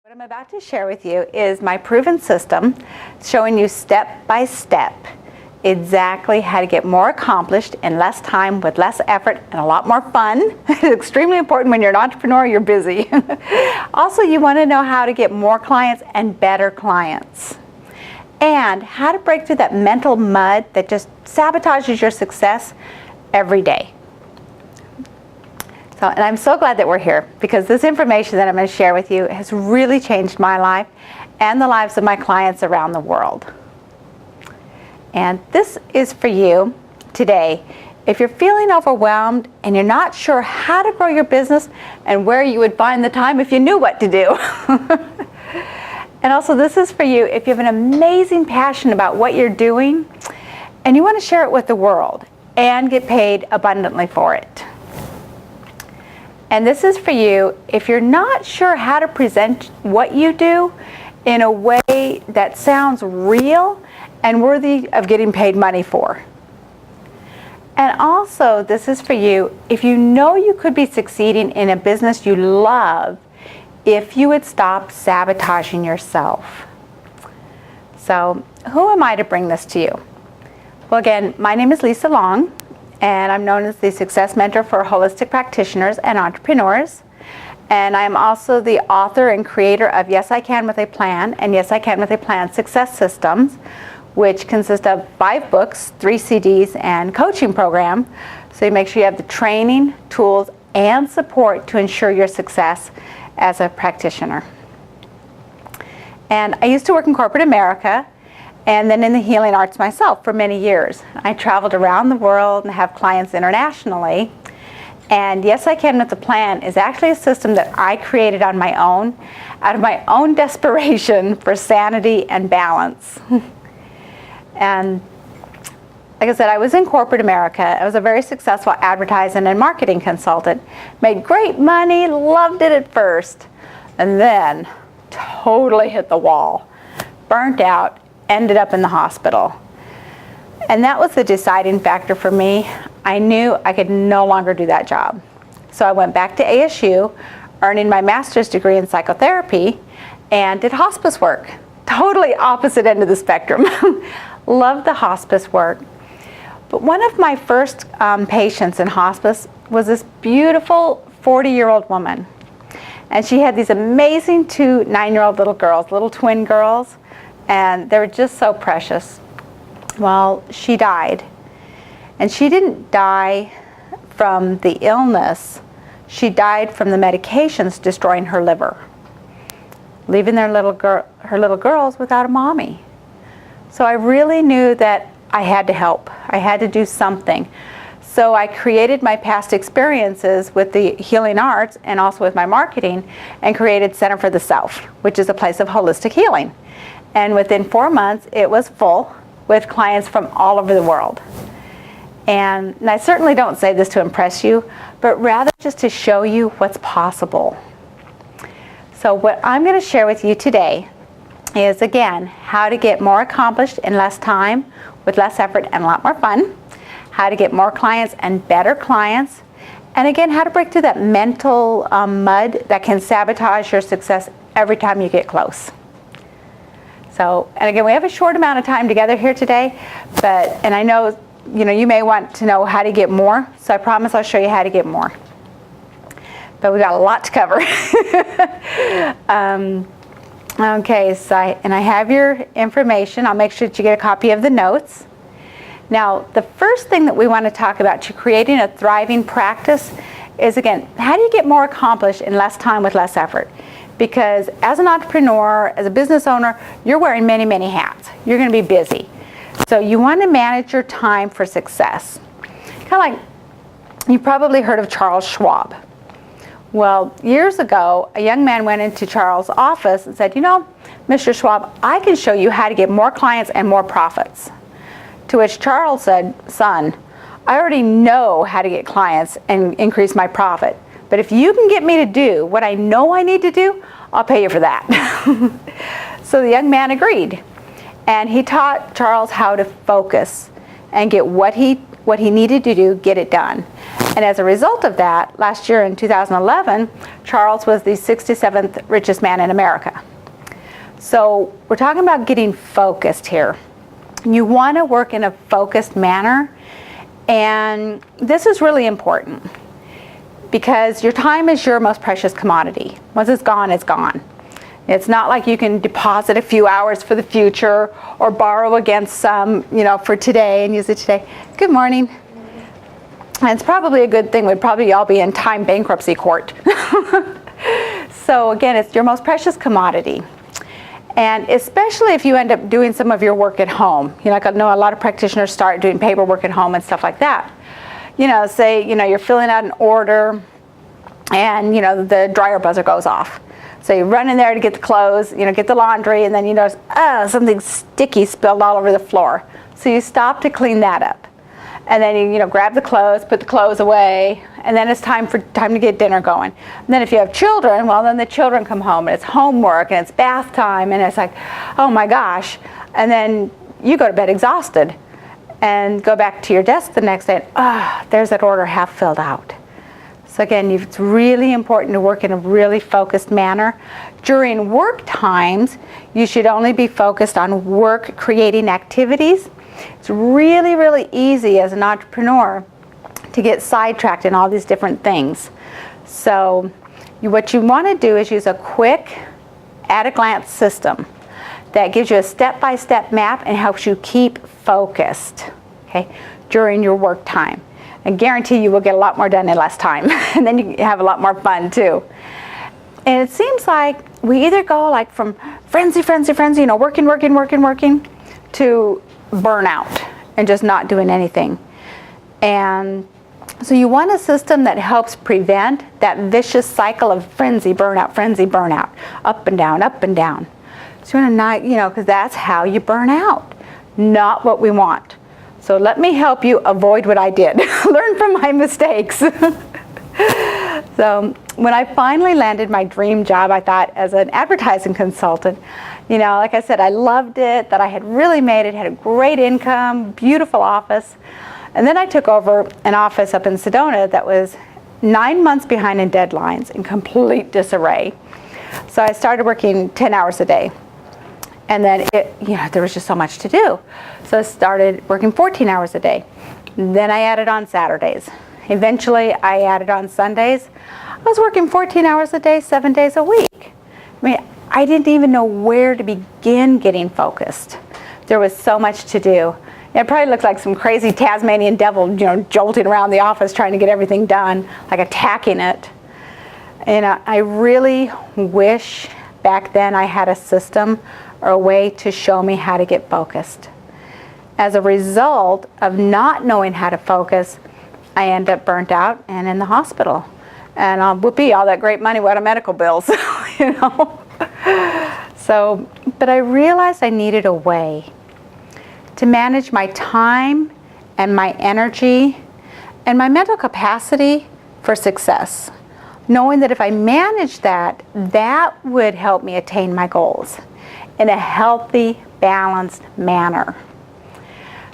What I'm about to share with you is my proven system showing you step by step exactly how to get more accomplished in less time with less effort and a lot more fun. It's extremely important when you're an entrepreneur, you're busy. Also, you want to know how to get more clients and better clients. And how to break through that mental mud that just sabotages your success every day. And I'm so glad that we're here because this information that I'm going to share with you has really changed my life and the lives of my clients around the world. And this is for you today. If you're feeling overwhelmed and you're not sure how to grow your business and where you would find the time if you knew what to do. And also this is for you if you have an amazing passion about what you're doing and you want to share it with the world and get paid abundantly for it. And this is for you if you're not sure how to present what you do in a way that sounds real and worthy of getting paid money for. And also, this is for you if you know you could be succeeding in a business you love if you would stop sabotaging yourself. So, who am I to bring this to you? Well, again, my name is Lisa Long, and I'm known as the Success Mentor for Holistic Practitioners and Entrepreneurs. And I'm also the author and creator of Yes I Can With a Plan and Yes I Can With a Plan Success Systems, which consist of 5 books, 3 CDs, and coaching program. So you make sure you have the training, tools, and support to ensure your success as a practitioner. And I used to work in corporate America and then in the healing arts myself for many years. I traveled around the world and have clients internationally. And Yes I Can With a Plan is actually a system that I created on my own, out of my own desperation for sanity and balance. And like I said, I was in corporate America. I was a very successful advertising and marketing consultant. Made great money, loved it at first, and then totally hit the wall. Burnt out, ended up in the hospital. And that was the deciding factor for me. I knew I could no longer do that job. So I went back to ASU, earning my master's degree in psychotherapy, and did hospice work. Totally opposite end of the spectrum. Loved the hospice work. But one of my first patients in hospice was this beautiful 40-year-old woman. And she had these amazing 2 9-year-old little girls, little twin girls, and they were just so precious. Well, she died. And she didn't die from the illness. She died from the medications destroying her liver, leaving her little girls without a mommy. So I really knew that I had to help. I had to do something. So I created my past experiences with the healing arts and also with my marketing and created Center for the Self, which is a place of holistic healing. And within 4 months, it was full with clients from all over the world. And I certainly don't say this to impress you, but rather just to show you what's possible. So what I'm going to share with you today is, again, how to get more accomplished in less time with less effort and a lot more fun, how to get more clients and better clients, and again, how to break through that mental mud that can sabotage your success every time you get close. So, and again, we have a short amount of time together here today, and I know, you may want to know how to get more, so I promise I'll show you how to get more. But we've got a lot to cover. Okay, so I have your information. I'll make sure that you get a copy of the notes. Now, the first thing that we want to talk about to creating a thriving practice is, again, how do you get more accomplished in less time with less effort? Because as an entrepreneur, as a business owner, you're wearing many, many hats. You're going to be busy. So you want to manage your time for success. Kind of like, you probably heard of Charles Schwab. Well, years ago, a young man went into Charles' office and said, Mr. Schwab, I can show you how to get more clients and more profits. To which Charles said, son, I already know how to get clients and increase my profit. But if you can get me to do what I know I need to do, I'll pay you for that. So the young man agreed. And he taught Charles how to focus and get what he what he needed to do, get it done. And as a result of that, last year in 2011, Charles was the 67th richest man in America. So we're talking about getting focused here. You want to work in a focused manner, and this is really important because your time is your most precious commodity. Once it's gone, it's gone. It's not like you can deposit a few hours for the future or borrow against some, for today and use it today. Good morning. And it's probably a good thing. We'd probably all be in time bankruptcy court. So again, it's your most precious commodity. And especially if you end up doing some of your work at home. Like I know a lot of practitioners start doing paperwork at home and stuff like that. Say, you're filling out an order and, the dryer buzzer goes off. So you run in there to get the clothes, get the laundry, and then you notice, something sticky spilled all over the floor. So you stop to clean that up. And then you grab the clothes, put the clothes away, and then it's time to get dinner going. And then if you have children, well, then the children come home and it's homework and it's bath time and it's like, oh my gosh. And then you go to bed exhausted and go back to your desk the next day and there's that order half filled out. So again, it's really important to work in a really focused manner. During work times, you should only be focused on work creating activities. It's really, really easy as an entrepreneur to get sidetracked in all these different things. So what you want to do is use a quick, at-a-glance system that gives you a step-by-step map and helps you keep focused, okay, during your work time. I guarantee you will get a lot more done in less time, and then you have a lot more fun too. And it seems like we either go like from frenzy, working, to burnout and just not doing anything. And so you want a system that helps prevent that vicious cycle of frenzy, burnout, up and down. So you want to not, because that's how you burn out, not what we want. So let me help you avoid what I did. Learn from my mistakes. So when I finally landed my dream job, I thought as an advertising consultant, like I said, I loved it, that I had really made it, had a great income, beautiful office. And then I took over an office up in Sedona that was 9 months behind in deadlines, in complete disarray. So I started working 10 hours a day. And then there was just so much to do. So I started working 14 hours a day. Then I added on Saturdays. Eventually I added on Sundays. I was working 14 hours a day, 7 days a week. I didn't even know where to begin getting focused. There was so much to do. It probably looked like some crazy Tasmanian devil, jolting around the office trying to get everything done, like attacking it. And I really wish back then I had a system or a way to show me how to get focused. As a result of not knowing how to focus, I end up burnt out and in the hospital. And whoopee, all that great money, what are medical bills, So, but I realized I needed a way to manage my time and my energy and my mental capacity for success. Knowing that if I managed that, that would help me attain my goals in a healthy, balanced manner.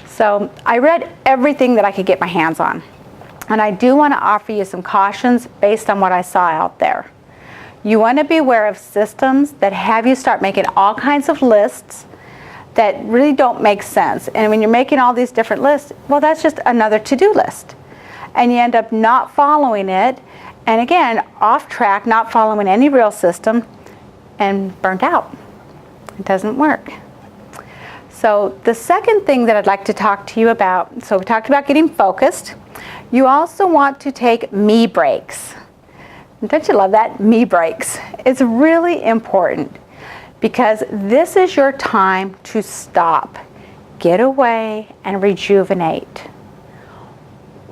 So I read everything that I could get my hands on. And I do want to offer you some cautions based on what I saw out there. You want to be aware of systems that have you start making all kinds of lists that really don't make sense. And when you're making all these different lists, well, that's just another to-do list. And you end up not following it. And again, off track, not following any real system, and burnt out. It doesn't work. So the second thing that I'd like to talk to you about, so we talked about getting focused. You also want to take me breaks. Don't you love that? Me breaks. It's really important because this is your time to stop, get away, and rejuvenate,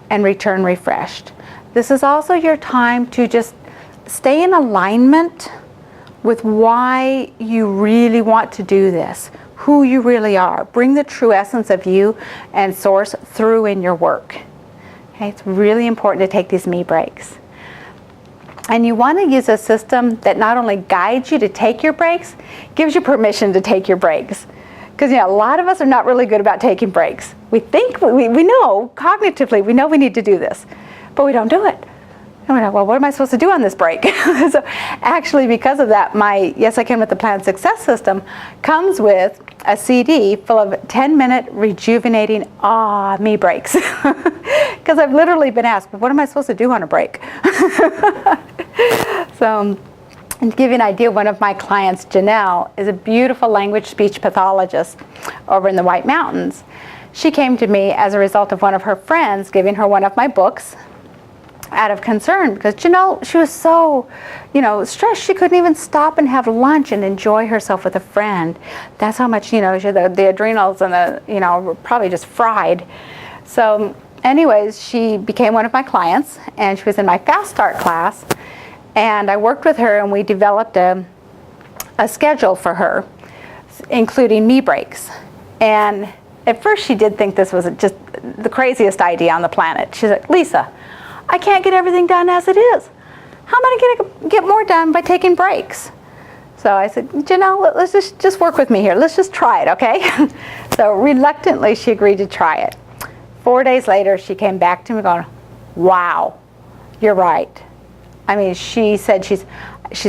and return refreshed. This is also your time to just stay in alignment with why you really want to do this, who you really are. Bring the true essence of you and source through in your work. Okay, it's really important to take these me breaks. And you want to use a system that not only guides you to take your breaks, gives you permission to take your breaks. Because a lot of us are not really good about taking breaks. We think, we know, cognitively, we know we need to do this, but we don't do it. And we're like, well, what am I supposed to do on this break? So actually, because of that, my Yes I Can with the Plan Success system comes with a CD full of 10-minute rejuvenating me breaks. Because I've literally been asked, what am I supposed to do on a break? So, and to give you an idea, one of my clients, Janelle, is a beautiful language speech pathologist over in the White Mountains. She came to me as a result of one of her friends giving her one of my books out of concern, because Janelle, she was so, stressed she couldn't even stop and have lunch and enjoy herself with a friend. That's how much, the adrenals and were probably just fried. So anyways, she became one of my clients, and she was in my Fast Start class, and I worked with her, and we developed a schedule for her, including me breaks. And at first she did think this was just the craziest idea on the planet. She's like, Lisa, I can't get everything done as it is. How am I going to get more done by taking breaks? So I said, Janelle, let's just work with me here. Let's just try it, okay? So reluctantly, she agreed to try it. 4 days later, she came back to me going, wow, you're right. I mean, she said she's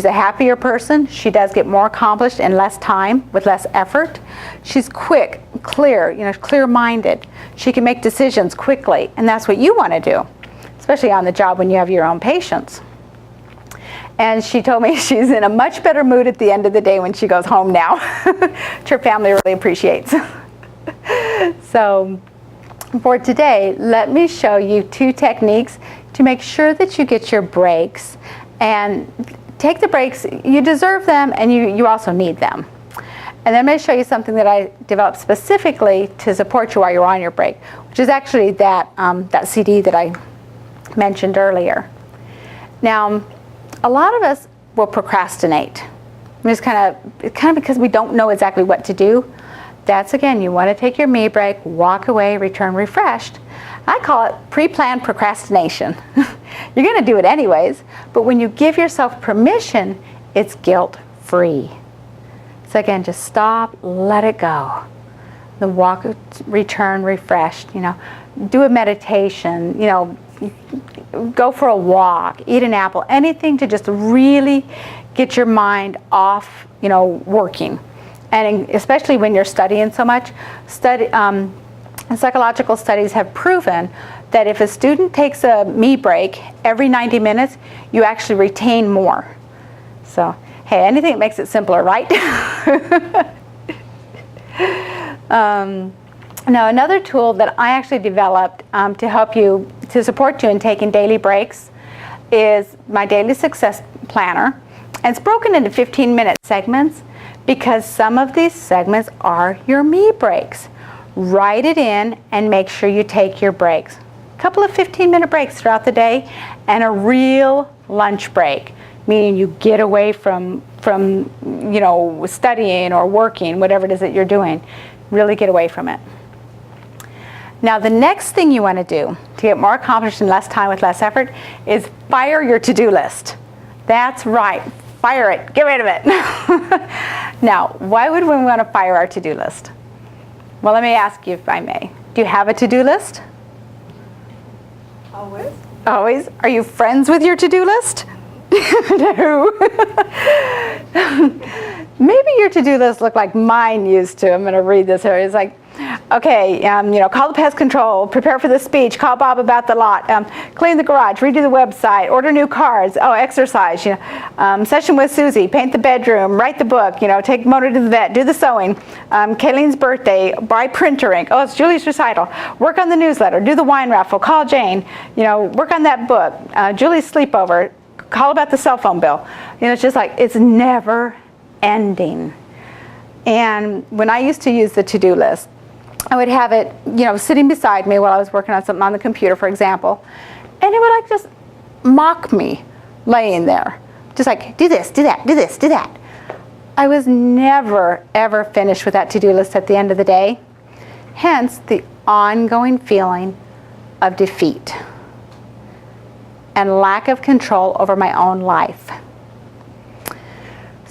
a happier person. She does get more accomplished in less time with less effort. She's quick, clear, clear-minded. She can make decisions quickly, and that's what you want to do, especially on the job when you have your own patients. And she told me she's in a much better mood at the end of the day when she goes home now, which her family really appreciates. So for today, let me show you 2 techniques to make sure that you get your breaks. And take the breaks, you deserve them, and you also need them. And then I'm going to show you something that I developed specifically to support you while you're on your break, which is actually that CD that I mentioned earlier. Now, a lot of us will procrastinate. It's kind of because we don't know exactly what to do. That's, again, you want to take your me break, walk away, return refreshed. I call it pre-planned procrastination. You're going to do it anyways, but when you give yourself permission, it's guilt-free. So again, just stop, let it go. The walk, return refreshed, do a meditation, go for a walk, eat an apple, anything to just really get your mind off, working. And especially when you're studying so much, psychological studies have proven that if a student takes a me break every 90 minutes, you actually retain more. So, hey, anything that makes it simpler, right? Now, another tool that I actually developed to help you, to support you in taking daily breaks is my Daily Success Planner. And it's broken into 15-minute segments because some of these segments are your me breaks. Write it in and make sure you take your breaks. A couple of 15-minute breaks throughout the day and a real lunch break, meaning you get away from studying or working, whatever it is that you're doing. Really get away from it. Now, the next thing you want to do to get more accomplished in less time with less effort is fire your to-do list. That's right. Fire it. Get rid of it. Now, why would we want to fire our to-do list? Well, let me ask you if I may. Do you have a to-do list? Always. Always? Are you friends with your to-do list? No. Maybe your to-do list looked like mine used to. I'm going to read this here. It's like, okay, call the pest control, prepare for the speech, call Bob about the lot, clean the garage, redo the website, order new cards, exercise, session with Susie, paint the bedroom, write the book, take Mona to the vet, do the sewing, Kayleen's birthday, buy printer ink, it's Julie's recital, work on the newsletter, do the wine raffle, call Jane, work on that book, Julie's sleepover, call about the cell phone bill. It's just like, it's never ending. And when I used to use the to-do list, I would have it, sitting beside me while I was working on something on the computer, for example, and it would just mock me laying there. Just like, do this, do that, do this, do that. I was never, ever finished with that to-do list at the end of the day. Hence, the ongoing feeling of defeat and lack of control over my own life.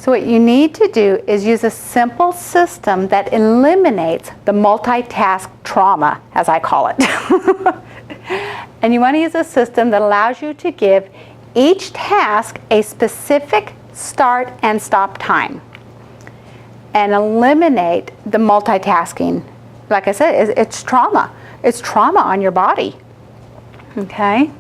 So what you need to do is use a simple system that eliminates the multitask trauma, as I call it. And you want to use a system that allows you to give each task a specific start and stop time and eliminate the multitasking. Like I said, it's trauma. It's trauma on your body. Okay?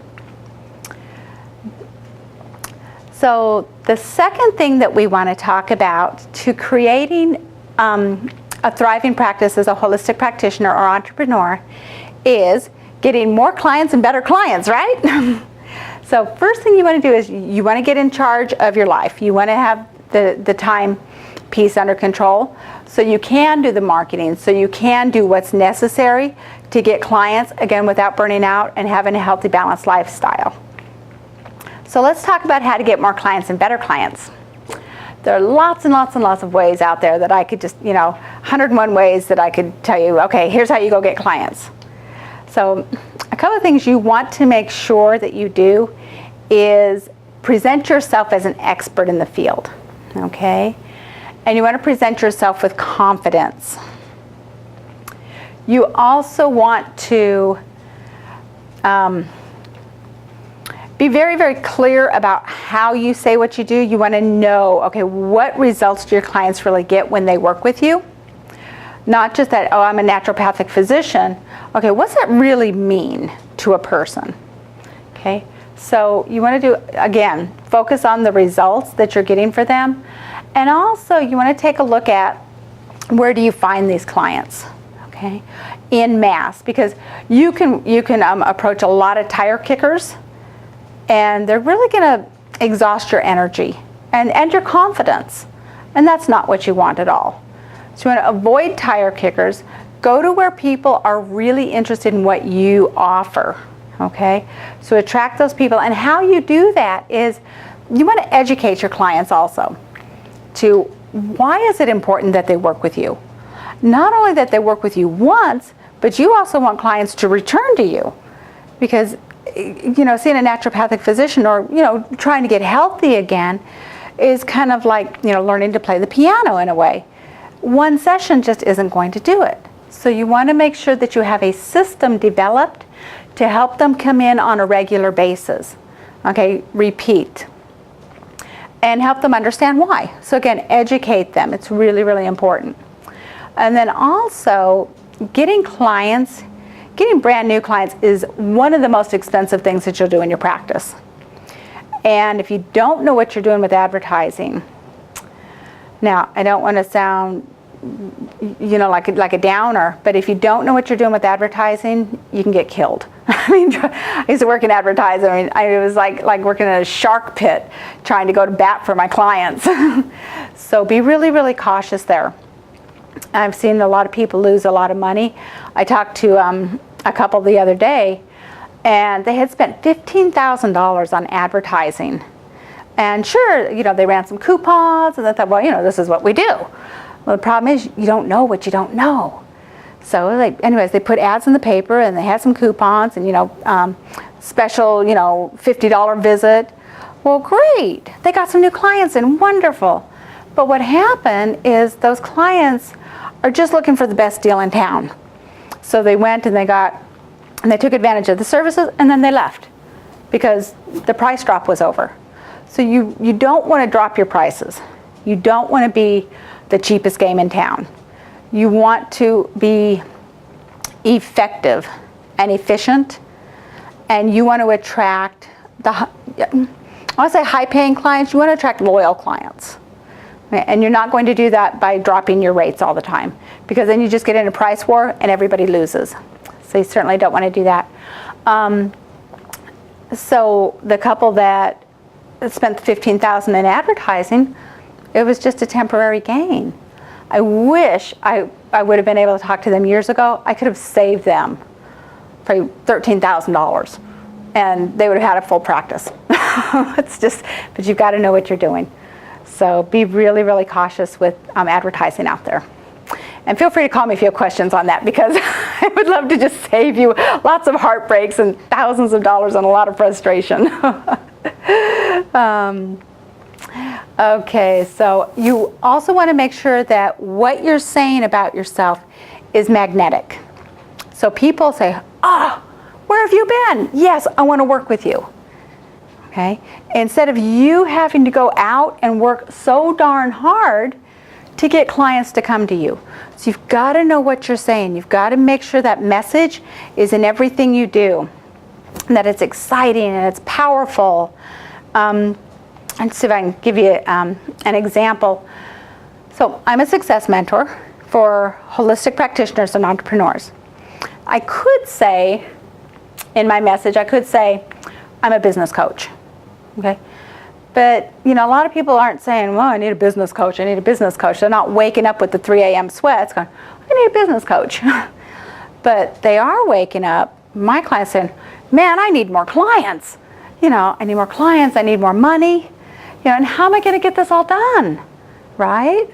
So the second thing that we want to talk about to creating a thriving practice as a holistic practitioner or entrepreneur is getting more clients and better clients, right? So first thing you want to do is you want to get in charge of your life. You want to have the time piece under control so you can do the marketing, so you can do what's necessary to get clients, again, without burning out and having a healthy, balanced lifestyle. So let's talk about how to get more clients and better clients. There are lots and lots and lots of ways out there that I could just, 101 ways that I could tell you, okay, here's how you go get clients. So a couple of things you want to make sure that you do is present yourself as an expert in the field, okay? And you want to present yourself with confidence. You also want to be very, very clear about how you say what you do. You want to know, okay, what results do your clients really get when they work with you? Not just that, oh, I'm a naturopathic physician. Okay, what's that really mean to a person? Okay, so you want to do, again, focus on the results that you're getting for them. And also you want to take a look at where do you find these clients, okay, in mass, because you can approach a lot of tire kickers and they're really going to exhaust your energy and your confidence, and that's not what you want at all. So you want to avoid tire kickers. Go to where people are really interested in what you offer, okay? So attract those people, and how you do that is you want to educate your clients also to why is it important that they work with you. Not only that they work with you once, but you also want clients to return to you, because seeing a naturopathic physician or trying to get healthy again is kind of like learning to play the piano in a way. One session just isn't going to do it. So you want to make sure that you have a system developed to help them come in on a regular basis. Okay, repeat. And help them understand why. So again, educate them. It's really, really important. And then also, getting brand new clients is one of the most expensive things that you'll do in your practice. And if you don't know what you're doing with advertising, now I don't want to sound like a downer, but if you don't know what you're doing with advertising, you can get killed. I used to work in advertising. It was like working in a shark pit trying to go to bat for my clients. So be really, really cautious there. I've seen a lot of people lose a lot of money. I talked to a couple the other day, and they had spent $15,000 on advertising. And sure, they ran some coupons, and they thought, well, this is what we do. Well, the problem is you don't know what you don't know. So they put ads in the paper, and they had some coupons, and special $50 visit. Well, great, they got some new clients, and wonderful. But what happened is those clients are just looking for the best deal in town. So they went and they took advantage of the services, and then they left because the price drop was over. So you don't want to drop your prices. You don't want to be the cheapest game in town. You want to be effective and efficient, and you want to attract I want to say high-paying clients. You want to attract loyal clients. And you're not going to do that by dropping your rates all the time, because then you just get in a price war and everybody loses. So you certainly don't want to do that. So the couple that spent $15,000 in advertising, it was just a temporary gain. I wish I would have been able to talk to them years ago. I could have saved them probably $13,000, and they would have had a full practice. But you've got to know what you're doing. So be really, really cautious with advertising out there. And feel free to call me if you have questions on that, because I would love to just save you lots of heartbreaks and thousands of dollars and a lot of frustration. Okay, so you also want to make sure that what you're saying about yourself is magnetic. So people say, "Oh, where have you been? Yes, I want to work with you." Okay? Instead of you having to go out and work so darn hard to get clients to come to you. So you've got to know what you're saying. You've got to make sure that message is in everything you do, and that it's exciting and it's powerful. And see if I can give you an example. So I'm a success mentor for holistic practitioners and entrepreneurs. I could say, in my message, I could say, I'm a business coach. Okay? But, you know, a lot of people aren't saying, well, I need a business coach, I need a business coach. They're not waking up with the 3 a.m. sweats going, I need a business coach. But they are waking up, my clients saying, man, I need more clients. You know, I need more clients, I need more money. You know, and how am I going to get this all done, right?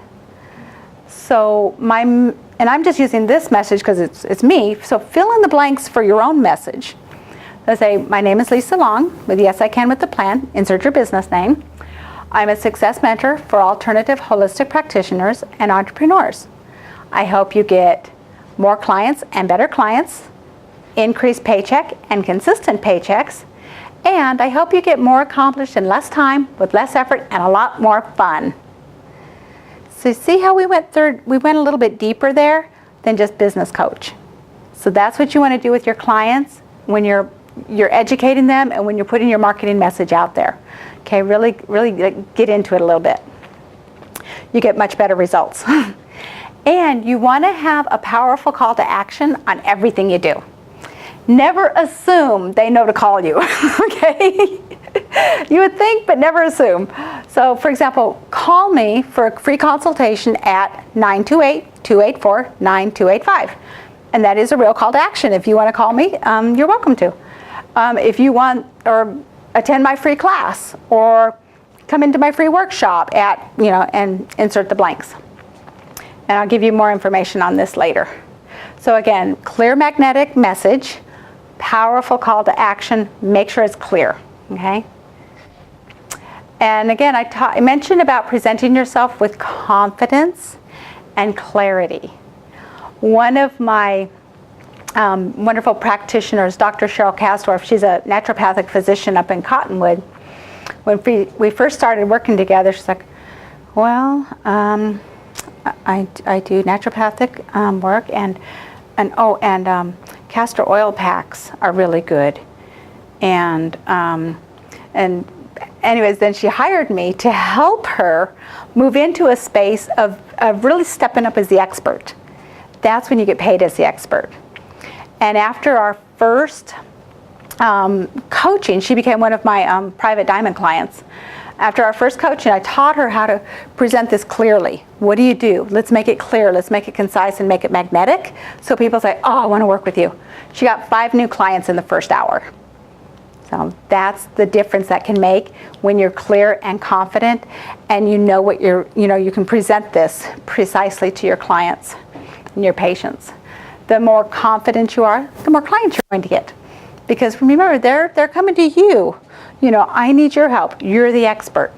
So and I'm just using this message because it's me. So fill in the blanks for your own message. So say, my name is Lisa Long with Yes I Can with the Plan. Insert your business name. I'm a success mentor for alternative holistic practitioners and entrepreneurs. I hope you get more clients and better clients, increased paycheck and consistent paychecks, and I hope you get more accomplished in less time, with less effort, and a lot more fun. So see how we went a little bit deeper there than just business coach. So that's what you want to do with your clients when you're educating them and when you're putting your marketing message out there. Okay, really get into it a little bit. You get much better results. And you want to have a powerful call to action on everything you do. Never assume they know to call you, okay? You would think, but never assume. So, for example, call me for a free consultation at 928-284-9285. And that is a real call to action. If you want to call me, you're welcome to. If you want, or attend my free class, or come into my free workshop at, you know, and insert the blanks. And I'll give you more information on this later. So again, clear magnetic message, powerful call to action, make sure it's clear, okay? And again, I mentioned about presenting yourself with confidence and clarity. One of my wonderful practitioners, Dr. Cheryl Kasdorf, she's a naturopathic physician up in Cottonwood. When we first started working together, she's like, well, I do naturopathic work, and castor oil packs are really good. And anyways, then she hired me to help her move into a space of really stepping up as the expert. That's when you get paid as the expert. And after our first coaching, she became one of my private diamond clients. After our first coaching, I taught her how to present this clearly. What do you do? Let's make it clear. Let's make it concise and make it magnetic. So people say, oh, I want to work with you. She got 5 new clients in the first hour. So that's the difference that can make when you're clear and confident, and you know what you can present this precisely to your clients and your patients. The more confident you are, the more clients you're going to get. Because remember, they're coming to you. You know, I need your help. You're the expert.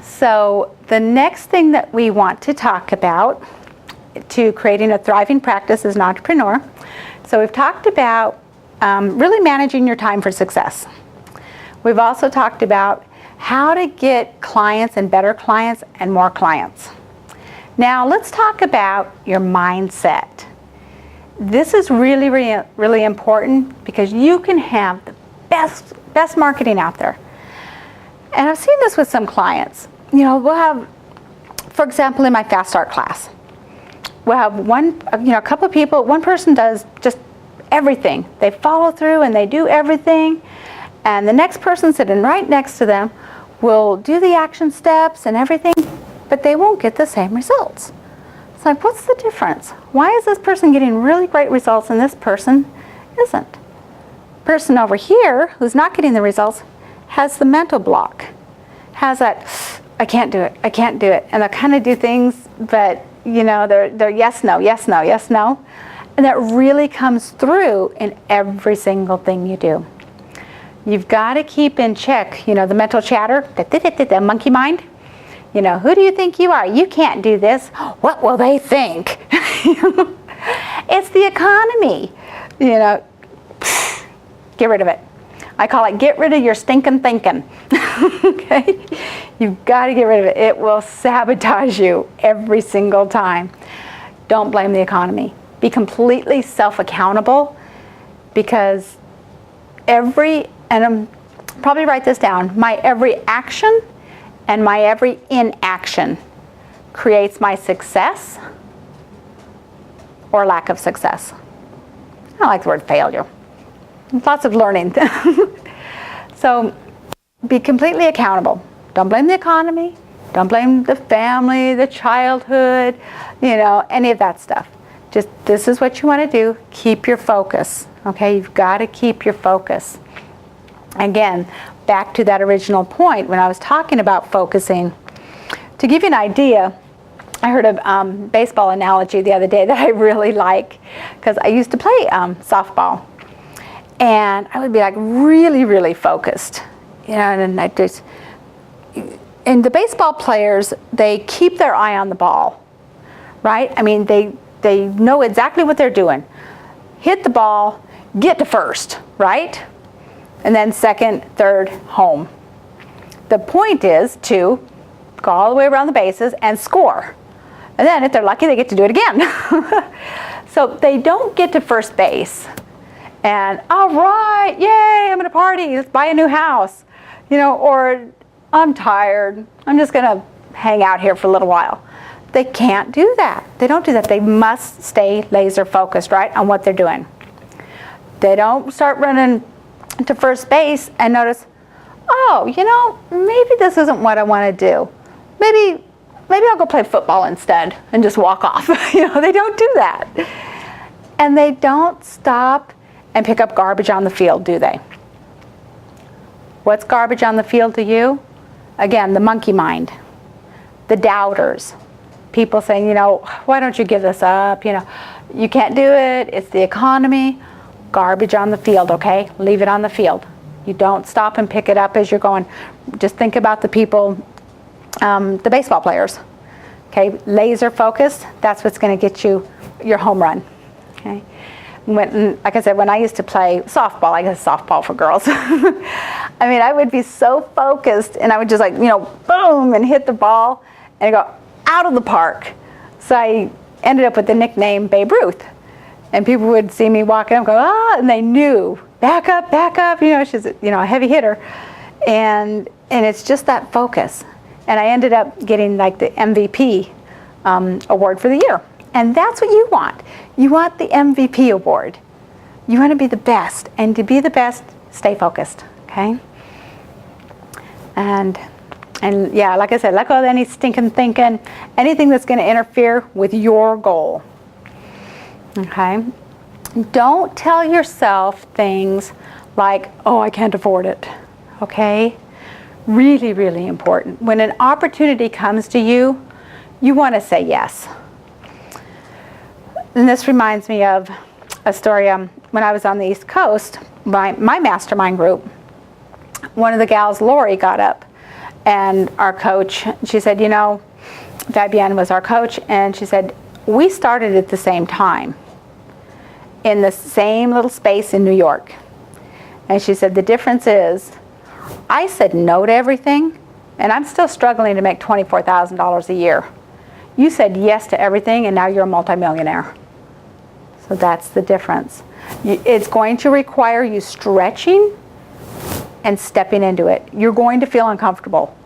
So the next thing that we want to talk about to creating a thriving practice as an entrepreneur. So we've talked about really managing your time for success. We've also talked about how to get clients and better clients and more clients. Now let's talk about your mindset. This is really, really, really important because you can have the best marketing out there. And I've seen this with some clients. You know, we'll have, for example, in my Fast Start class, we'll have a couple of people, one person does just everything. They follow through and they do everything. And the next person sitting right next to them will do the action steps and everything, but they won't get the same results. It's like, what's the difference? Why is this person getting really great results and this person isn't? Person over here who's not getting the results has the mental block, has that, I can't do it, I can't do it. And they'll kind of do things, but you know, they're yes, no, yes, no, yes, no. And that really comes through in every single thing you do. You've got to keep in check, the mental chatter, the monkey mind. Who do you think you are? You can't do this. What will they think? It's the economy. Get rid of it. I call it get rid of your stinking thinking. Okay? You've got to get rid of it. It will sabotage you every single time. Don't blame the economy. Be completely self-accountable, because probably write this down, my every action and my every inaction creates my success or lack of success. I don't like the word failure. Lots of learning. So be completely accountable. Don't blame the economy. Don't blame the family, the childhood, any of that stuff. Just, this is what you want to do. Keep your focus. Okay, you've got to keep your focus. Again, back to that original point when I was talking about focusing. To give you an idea, I heard a baseball analogy the other day that I really like, because I used to play softball, and I would be like really, really focused, and and the baseball players, they keep their eye on the ball, right? I mean, they know exactly what they're doing. Hit the ball, get to first, right? And then second, third, home. The point is to go all the way around the bases and score. And then if they're lucky, they get to do it again. So they don't get to first base and, all right, yay, I'm going to party, let's buy a new house. Or I'm tired, I'm just going to hang out here for a little while. They can't do that. They don't do that. They must stay laser focused, right, on what they're doing. They don't start running to first base and notice, oh, maybe this isn't what I want to do. Maybe I'll go play football instead and just walk off. They don't do that. And they don't stop and pick up garbage on the field, do they? What's garbage on the field to you? Again, the monkey mind, the doubters. People saying, why don't you give this up? You can't do it. It's the economy. Garbage on the field, okay? Leave it on the field. You don't stop and pick it up as you're going. Just think about the people, the baseball players. Okay, laser focused. That's what's going to get you your home run. Okay. Like I said, when I used to play softball, I guess softball for girls. I mean, I would be so focused, and I would just boom, and hit the ball, and go out of the park. So I ended up with the nickname Babe Ruth. And people would see me walking up, go, and they knew, back up, she's a heavy hitter. And it's just that focus. And I ended up getting the MVP award for the year. And that's what you want. You want the MVP award. You want to be the best. And to be the best, stay focused, okay? And yeah, like I said, let go of any stinking thinking, anything that's going to interfere with your goal. Okay? Don't tell yourself things like, oh, I can't afford it. Okay? Really, really important. When an opportunity comes to you, you want to say yes. And this reminds me of a story when I was on the East Coast, my mastermind group. One of the gals, Lori, got up, and our coach, she said, Fabienne was our coach, and she said, we started at the same time in the same little space in New York. And she said, the difference is, I said no to everything, and I'm still struggling to make $24,000 a year. You said yes to everything, and now you're a multimillionaire. So that's the difference. It's going to require you stretching and stepping into it. You're going to feel uncomfortable.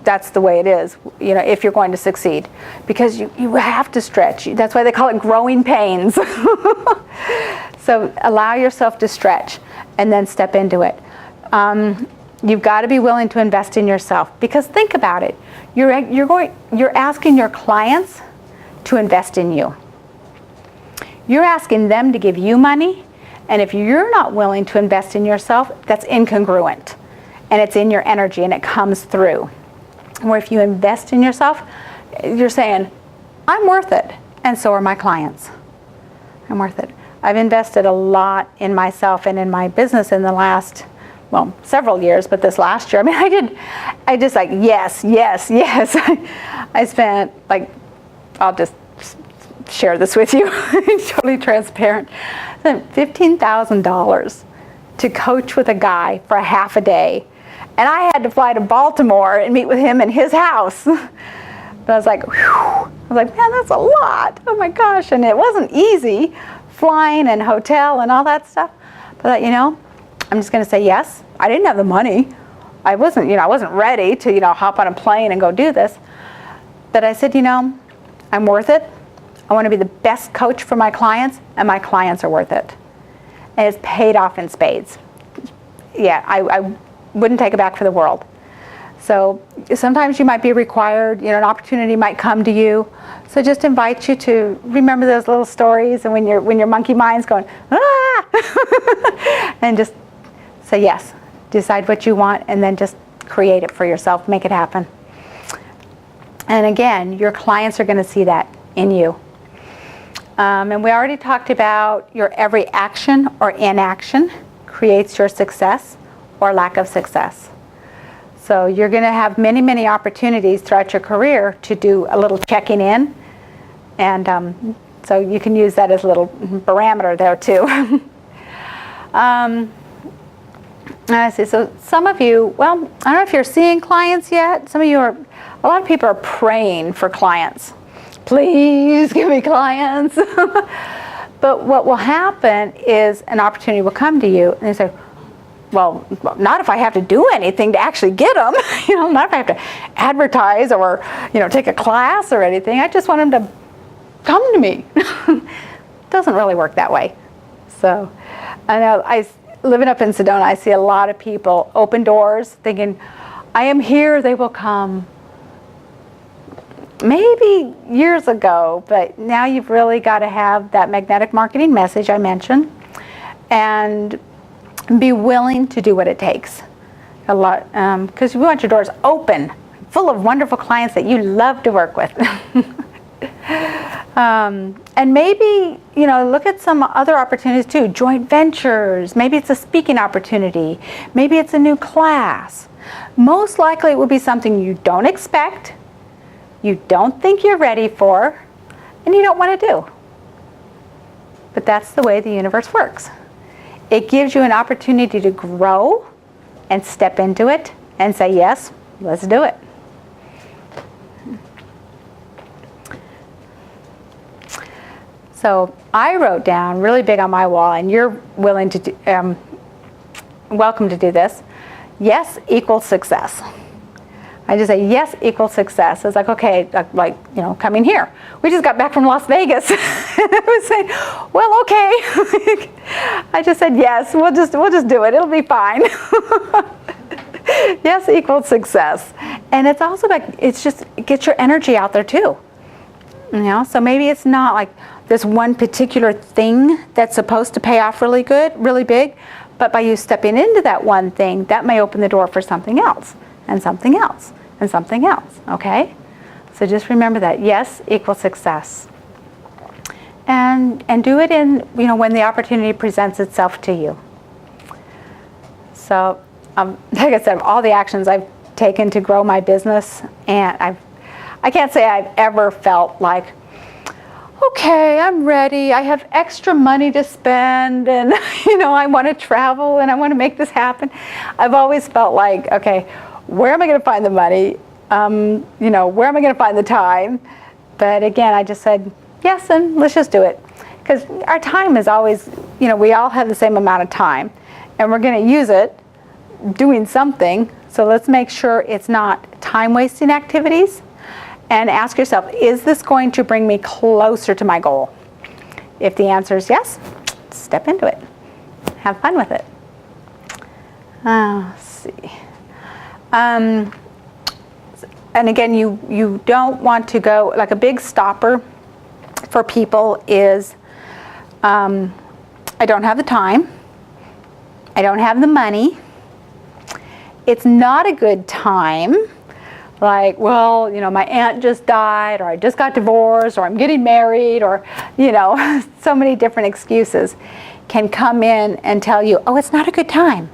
That's the way it is, if you're going to succeed. Because you have to stretch. That's why they call it growing pains. So allow yourself to stretch and then step into it. You've got to be willing to invest in yourself. Because think about it. You're asking your clients to invest in you. You're asking them to give you money, and if you're not willing to invest in yourself, that's incongruent, and it's in your energy, and it comes through. Where if you invest in yourself, you're saying, I'm worth it, and so are my clients. I'm worth it. I've invested a lot in myself and in my business in the last well, several years, but this last year, I mean, I just like, yes, yes, yes. I spent like, I'll just share this with you, totally transparent. I spent $15,000 to coach with a guy for a half a day. And I had to fly to Baltimore and meet with him in his house. But I was like, whew. I was like, man, that's a lot. Oh my gosh. And it wasn't easy, flying and hotel and all that stuff. But you know, I'm just going to say yes. I didn't have the money. I wasn't ready to, hop on a plane and go do this. But I said, I'm worth it. I want to be the best coach for my clients, and my clients are worth it. And it's paid off in spades. Yeah, I wouldn't take it back for the world. So sometimes you might be required, an opportunity might come to you. So just invite you to remember those little stories, and when your monkey mind's going, ah, and just say yes. Decide what you want, and then just create it for yourself, make it happen. And again, your clients are going to see that in you. And we already talked about your every action or inaction creates your success or lack of success. So you're going to have many, many opportunities throughout your career to do a little checking in. And so you can use that as a little barometer there too. I see. So some of you, well, I don't know if you're seeing clients yet. Some of you a lot of people are praying for clients. Please give me clients. But what will happen is an opportunity will come to you, and you say, well, not if I have to do anything to actually get them. Not if I have to advertise or, take a class or anything. I just want them to come to me. It doesn't really work that way. So I know living up in Sedona, I see a lot of people open doors thinking, I am here, they will come. Maybe years ago, but now you've really got to have that magnetic marketing message I mentioned, and be willing to do what it takes. A lot, because you want your doors open, full of wonderful clients that you love to work with. And maybe, look at some other opportunities too, joint ventures. Maybe it's a speaking opportunity. Maybe it's a new class. Most likely it will be something you don't expect, you don't think you're ready for, and you don't want to do. But that's the way the universe works. It gives you an opportunity to grow and step into it and say, yes, let's do it. So I wrote down really big on my wall, and you're willing to do, welcome to do this. Yes equals success. I just say yes equals success. It's like, okay, coming here. We just got back from Las Vegas. I was saying, well, okay. I just said yes. We'll just do it. It'll be fine. Yes equals success, and it's also like it's just get your energy out there too. So maybe it's not like this one particular thing that's supposed to pay off really good, really big, but by you stepping into that one thing, that may open the door for something else, and something else, and something else, okay? So just remember that yes equals success. And do it in, when the opportunity presents itself to you. So, like I said, all the actions I've taken to grow my business, and I can't say I've ever felt like, okay, I'm ready. I have extra money to spend, and I want to travel, and I want to make this happen. I've always felt like, okay, where am I going to find the money? Where am I going to find the time? But again, I just said yes, and let's just do it, because our time is always, we all have the same amount of time, and we're going to use it doing something. So let's make sure it's not time-wasting activities. And ask yourself, is this going to bring me closer to my goal? If the answer is yes, step into it. Have fun with it. Let's see. And again, you don't want to go, like a big stopper for people is, I don't have the time. I don't have the money. It's not a good time. Like, well, my aunt just died, or I just got divorced, or I'm getting married, or, so many different excuses can come in and tell you, oh, it's not a good time.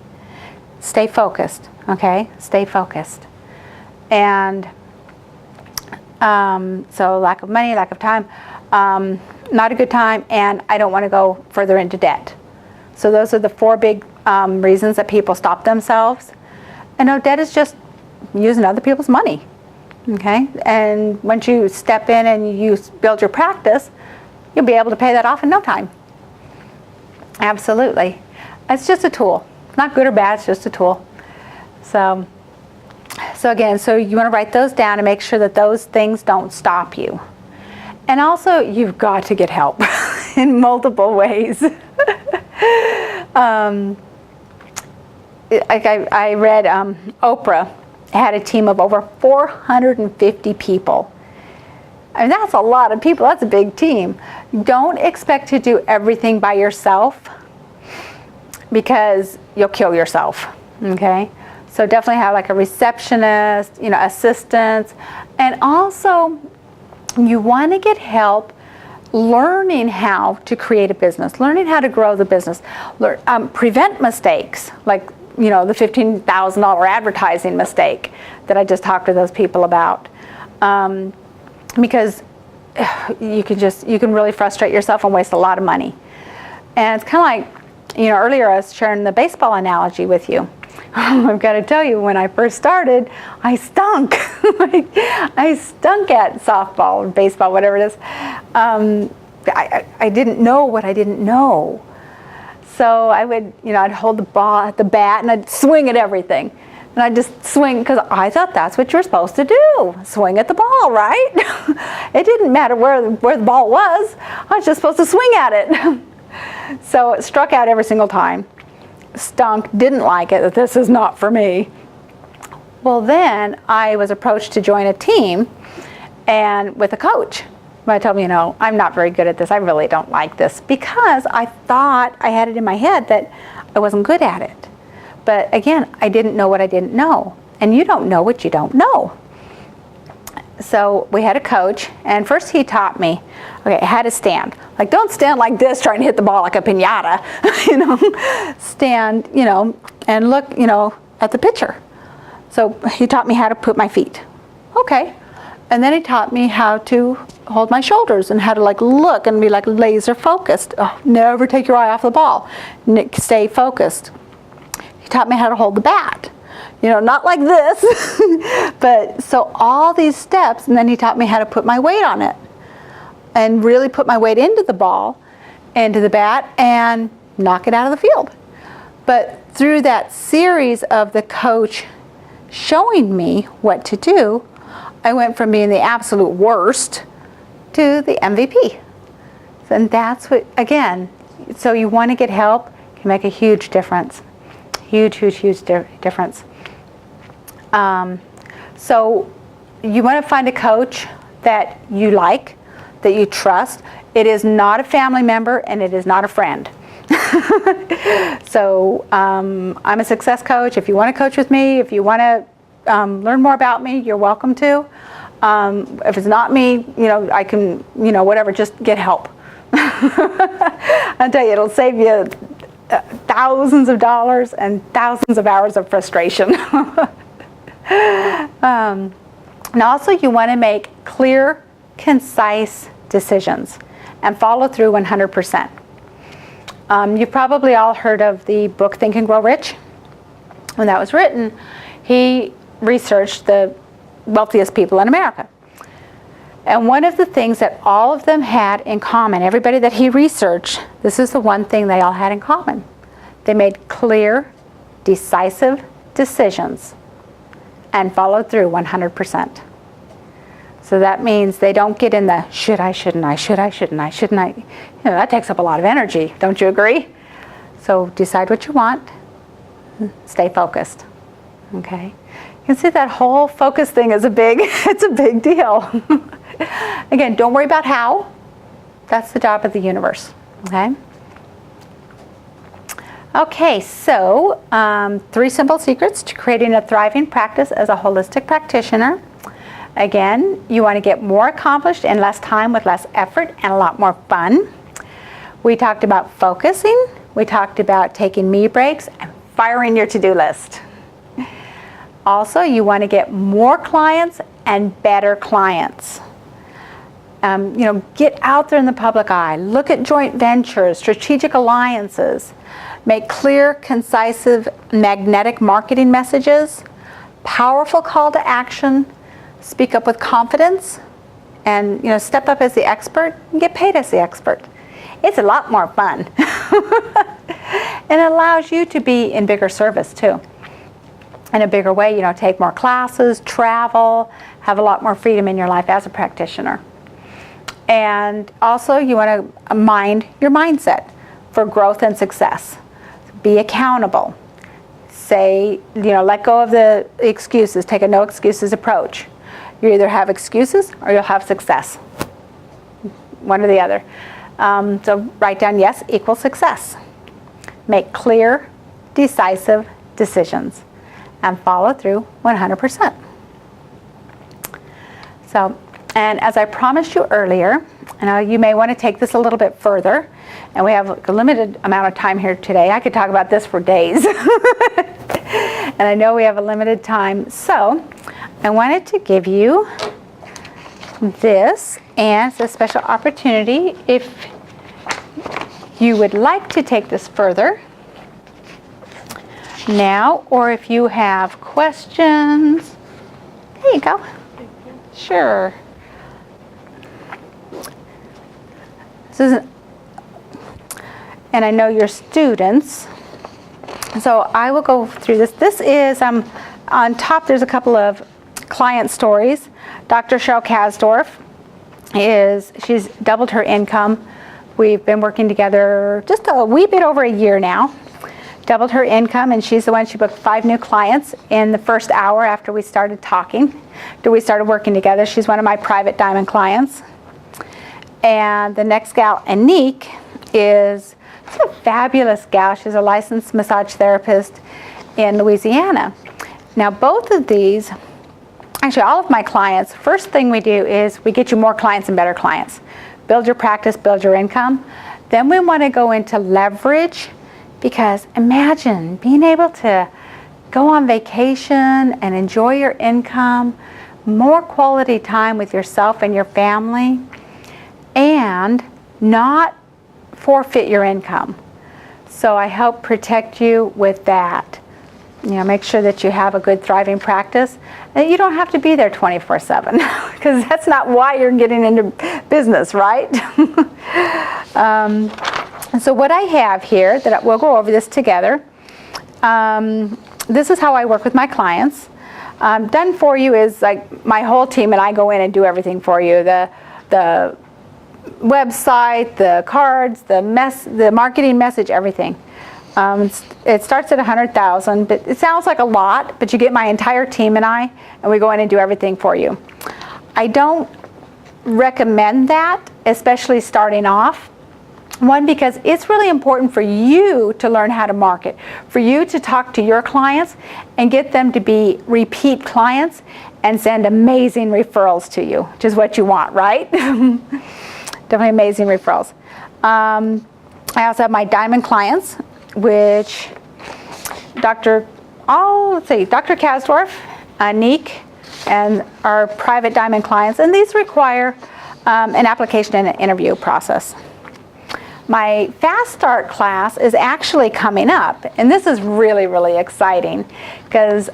stay focused, okay? Stay focused. And so lack of money, lack of time, not a good time, and I don't want to go further into debt. So those are the 4 big reasons that people stop themselves. And no, debt is just using other people's money, okay? And once you step in and you build your practice, you'll be able to pay that off in no time. Absolutely. It's just a tool. Not good or bad, it's just a tool. So again, so you want to write those down and make sure that those things don't stop you. And also, you've got to get help in multiple ways. I read Oprah had a team of over 450 people. I mean, that's a lot of people. That's a big team. Don't expect to do everything by yourself, because you'll kill yourself, okay? So definitely have like a receptionist, assistants. And also, you want to get help learning how to create a business, learning how to grow the business, prevent mistakes, like, the $15,000 advertising mistake that I just talked to those people about. Because you can really frustrate yourself and waste a lot of money. And it's kind of like, earlier I was sharing the baseball analogy with you. I've got to tell you, when I first started, I stunk. I stunk at softball or baseball, whatever it is. I didn't know what I didn't know. So I would, I'd hold the ball at the bat and I'd swing at everything. And I'd just swing, because I thought that's what you're supposed to do. Swing at the ball, right? It didn't matter where the ball was. I was just supposed to swing at it. So it struck out every single time. Stunk, didn't like it, that this is not for me. Well, then I was approached to join a team and with a coach. But I told me, I'm not very good at this. I really don't like this, because I thought I had it in my head that I wasn't good at it. But again, I didn't know what I didn't know. And you don't know what you don't know. So we had a coach, and first he taught me, okay, how to stand. Like, don't stand like this trying to hit the ball like a piñata, Stand, and look, at the pitcher. So he taught me how to put my feet. Okay. And then he taught me how to hold my shoulders and how to look and be laser focused. Oh, never take your eye off the ball. Stay focused. He taught me how to hold the bat. Not like this, but so all these steps, and then he taught me how to put my weight on it and really put my weight into the ball, into the bat, and knock it out of the field. But through that series of the coach showing me what to do, I went from being the absolute worst to the MVP. And that's what, again, so you want to get help, can make a huge difference. Huge difference. So you want to find a coach that you like, that you trust. It is not a family member, and it is not a friend. So I'm a success coach. If you want to coach with me, if you want to learn more about me, you're welcome to. If it's not me, I can, whatever, just get help. I'll tell you, it'll save you thousands of dollars and thousands of hours of frustration. Now also, you want to make clear, concise decisions and follow through 100%. You've probably all heard of the book Think and Grow Rich. When that was written, he researched the wealthiest people in America. And one of the things that all of them had in common, everybody that he researched, this is the one thing they all had in common. They made clear, decisive decisions and followed through 100%. So that means they don't get in the should I, shouldn't I, should I, shouldn't I, shouldn't I. That takes up a lot of energy, don't you agree? So decide what you want, stay focused, okay? You can see that whole focus thing is it's a big deal. Again, don't worry about how. That's the job of the universe, okay? Okay, so 3 simple secrets to creating a thriving practice as a holistic practitioner. Again, you want to get more accomplished in less time with less effort and a lot more fun. We talked about focusing. We talked about taking me breaks and firing your to-do list. Also, you want to get more clients and better clients. Get out there in the public eye. Look at joint ventures, strategic alliances. Make clear, concise, magnetic marketing messages. Powerful call to action. Speak up with confidence. And step up as the expert and get paid as the expert. It's a lot more fun. And it allows you to be in bigger service too. In a bigger way, take more classes, travel, have a lot more freedom in your life as a practitioner. And also you want to mind your mindset for growth and success. Be accountable. Say, let go of the excuses. Take a no excuses approach. You either have excuses or you'll have success. One or the other. So write down yes equals success. Make clear, decisive decisions and follow through 100%. So, and as I promised you earlier, you may want to take this a little bit further, and we have a limited amount of time here today. I could talk about this for days. And I know we have a limited time, so I wanted to give you this, and it's a special opportunity if you would like to take this further now, or if you have questions. There you go. Sure. And I know your students, so I will go through this. This is, on top there's a couple of client stories. Dr. Cheryl Kasdorf she's doubled her income. We've been working together just a wee bit over a year now. Doubled her income, and she's the one, she booked 5 new clients in the first hour after we started talking, after we started working together. She's one of my private diamond clients. And the next gal, Anique, is a fabulous gal. She's a licensed massage therapist in Louisiana. Now both of these, actually all of my clients, first thing we do is we get you more clients and better clients. Build your practice, build your income. Then we want to go into leverage, because imagine being able to go on vacation and enjoy your income, more quality time with yourself and your family, and not forfeit your income. So I help protect you with that. Make sure that you have a good thriving practice. And you don't have to be there 24/7, because that's not why you're getting into business, right? So what I have here, that we'll go over this together. This is how I work with my clients. Done for you is like my whole team and I go in and do everything for you. The website, the cards, the marketing message, everything. It starts at $100,000, but it sounds like a lot, but you get my entire team and we go in and do everything for you. I don't recommend that, especially starting off. One, because it's really important for you to learn how to market, for you to talk to your clients and get them to be repeat clients and send amazing referrals to you, which is what you want, right? Definitely amazing referrals. I also have my diamond clients, which Dr. Kasdorf, Anique, and our private diamond clients, and these require an application and an interview process. My Fast Start class is actually coming up, and this is really, really exciting, because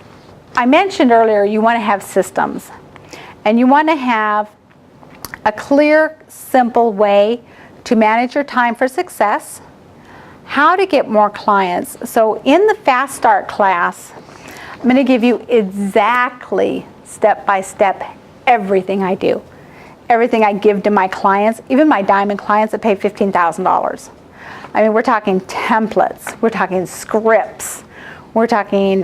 I mentioned earlier you want to have systems, and you want to have a clear, simple way to manage your time for success, how to get more clients. So in the Fast Start class, I'm going to give you exactly step-by-step everything I do. Everything I give to my clients, even my diamond clients that pay $15,000. I mean, we're talking templates, we're talking scripts, we're talking,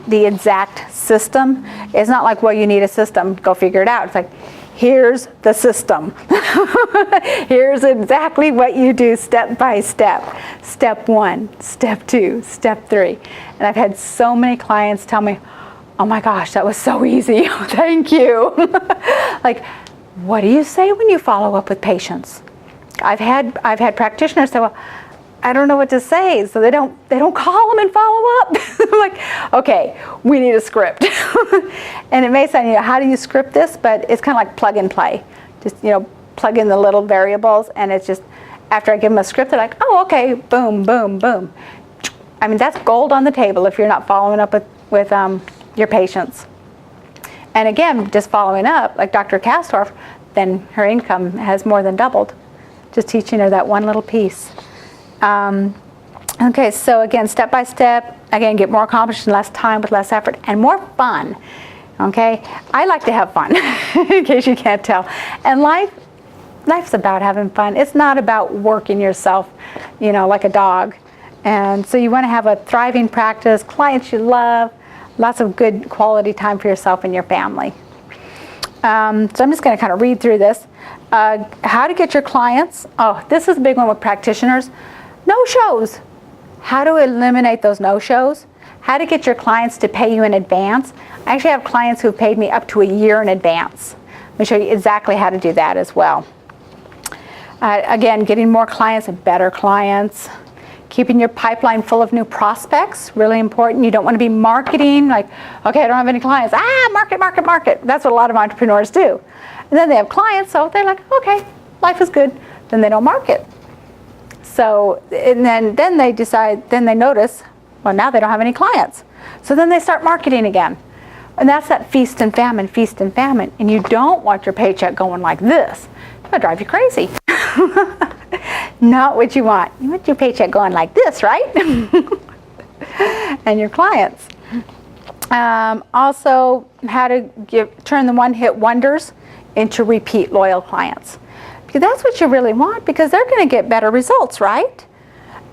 the exact system. It's not like, well, you need a system, go figure it out. It's like, here's the system. Here's exactly what you do step by step. Step 1, step 2, step 3. And I've had so many clients tell me, oh my gosh, that was so easy. Thank you. Like, what do you say when you follow up with patients? I've had practitioners say, well, I don't know what to say. So they don't call them and follow up. I'm like, okay, we need a script. And it may sound, how do you script this? But it's kind of like plug and play. Just, plug in the little variables, and it's just, after I give them a script, they're like, oh, okay, boom, boom, boom. I mean, that's gold on the table if you're not following up with your patients. And again, just following up, like Dr. Kastorf, then her income has more than doubled, just teaching her that one little piece. Okay, so again, step by step, again, get more accomplished in less time with less effort and more fun. Okay, I like to have fun, in case you can't tell. And life's about having fun. It's not about working yourself, like a dog. And so you want to have a thriving practice, clients you love, lots of good quality time for yourself and your family. So I'm just going to kind of read through this. How to get your clients. Oh, this is a big one with practitioners. No-shows. How to eliminate those no-shows. How to get your clients to pay you in advance. I actually have clients who've paid me up to a year in advance. Let me show you exactly how to do that as well. Again, getting more clients and better clients. Keeping your pipeline full of new prospects, really important. You don't want to be marketing like, okay, I don't have any clients. Market, market, market. That's what a lot of entrepreneurs do. And then they have clients, so they're like, okay, life is good. Then they don't market. So, and then they decide, then they notice, well, now they don't have any clients. So then they start marketing again. And that's that feast and famine, feast and famine. And you don't want your paycheck going like this. That'll drive you crazy. Not what you want. You want your paycheck going like this, right? And your clients. Also, how to turn the one-hit wonders into repeat loyal clients. Because that's what you really want, because they're going to get better results, right?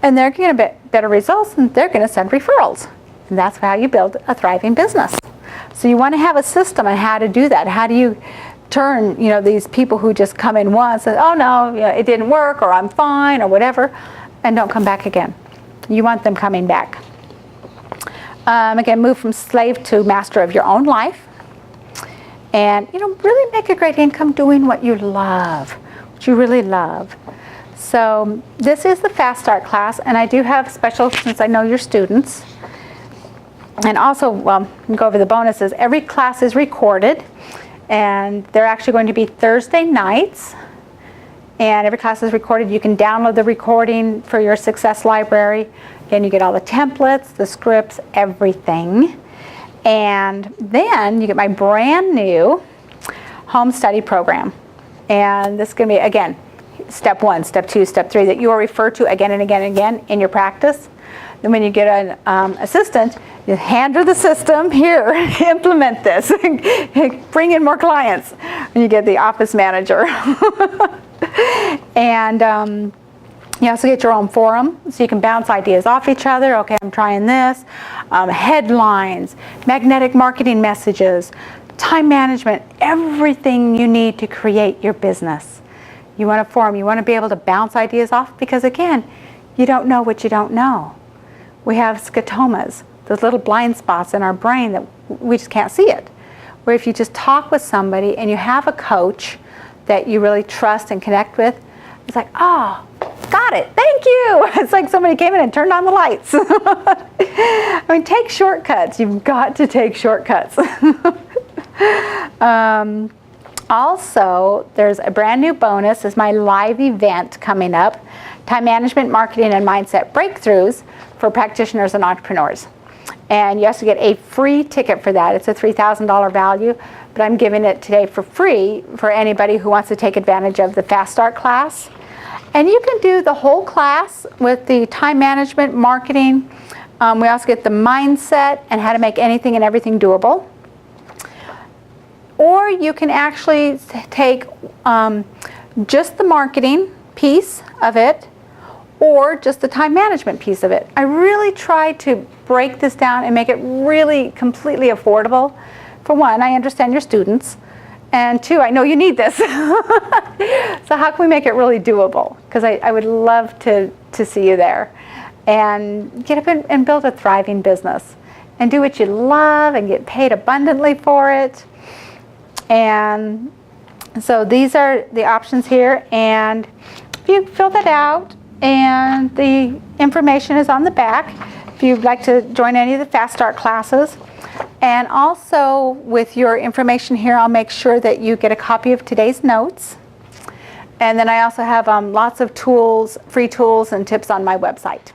And they're going to get better results, and they're going to send referrals. And that's how you build a thriving business. So you want to have a system on how to do that. How do you turn, these people who just come in once and, oh no, it didn't work, or I'm fine, or whatever, and don't come back again. You want them coming back. Again, move from slave to master of your own life. And, really make a great income doing what you love, what you really love. So this is the Fast Start class, and I do have special, since I know your students. And also, go over the bonuses. Every class is recorded. And they're actually going to be Thursday nights. And every class is recorded. You can download the recording for your Success Library. Again, you get all the templates, the scripts, everything. And then you get my brand new home study program. And this is going to be, again, step 1, step 2, step 3 that you will refer to again and again and again in your practice. Then when you get an assistant, you hand her the system, here, implement this, bring in more clients. And you get the office manager. And you also get your own forum, so you can bounce ideas off each other. Okay, I'm trying this. Headlines, magnetic marketing messages, time management, everything you need to create your business. You want a forum, you want to be able to bounce ideas off, because again, you don't know what you don't know. We have scotomas, those little blind spots in our brain that we just can't see it. Where if you just talk with somebody and you have a coach that you really trust and connect with, it's like, oh, got it, thank you. It's like somebody came in and turned on the lights. I mean, take shortcuts. You've got to take shortcuts. Also, there's a brand new bonus. Is my live event coming up, Time Management, Marketing, and Mindset Breakthroughs for Practitioners and Entrepreneurs. And you also get a free ticket for that. It's a $3,000 value, but I'm giving it today for free for anybody who wants to take advantage of the Fast Start class. And you can do the whole class with the time management, marketing. We also get the mindset and how to make anything and everything doable. Or you can actually take just the marketing piece of it, or just the time management piece of it. I really try to break this down and make it really completely affordable. For one, I understand your students, and two, I know you need this. So how can we make it really doable? Because I would love to see you there. And get up and build a thriving business. And do what you love and get paid abundantly for it. And so these are the options here. And if you fill that out, And the information is on the back if you'd like to join any of the Fast Start classes. And also with your information here, I'll make sure that you get a copy of today's notes. And then I also have lots of tools, free tools and tips on my website.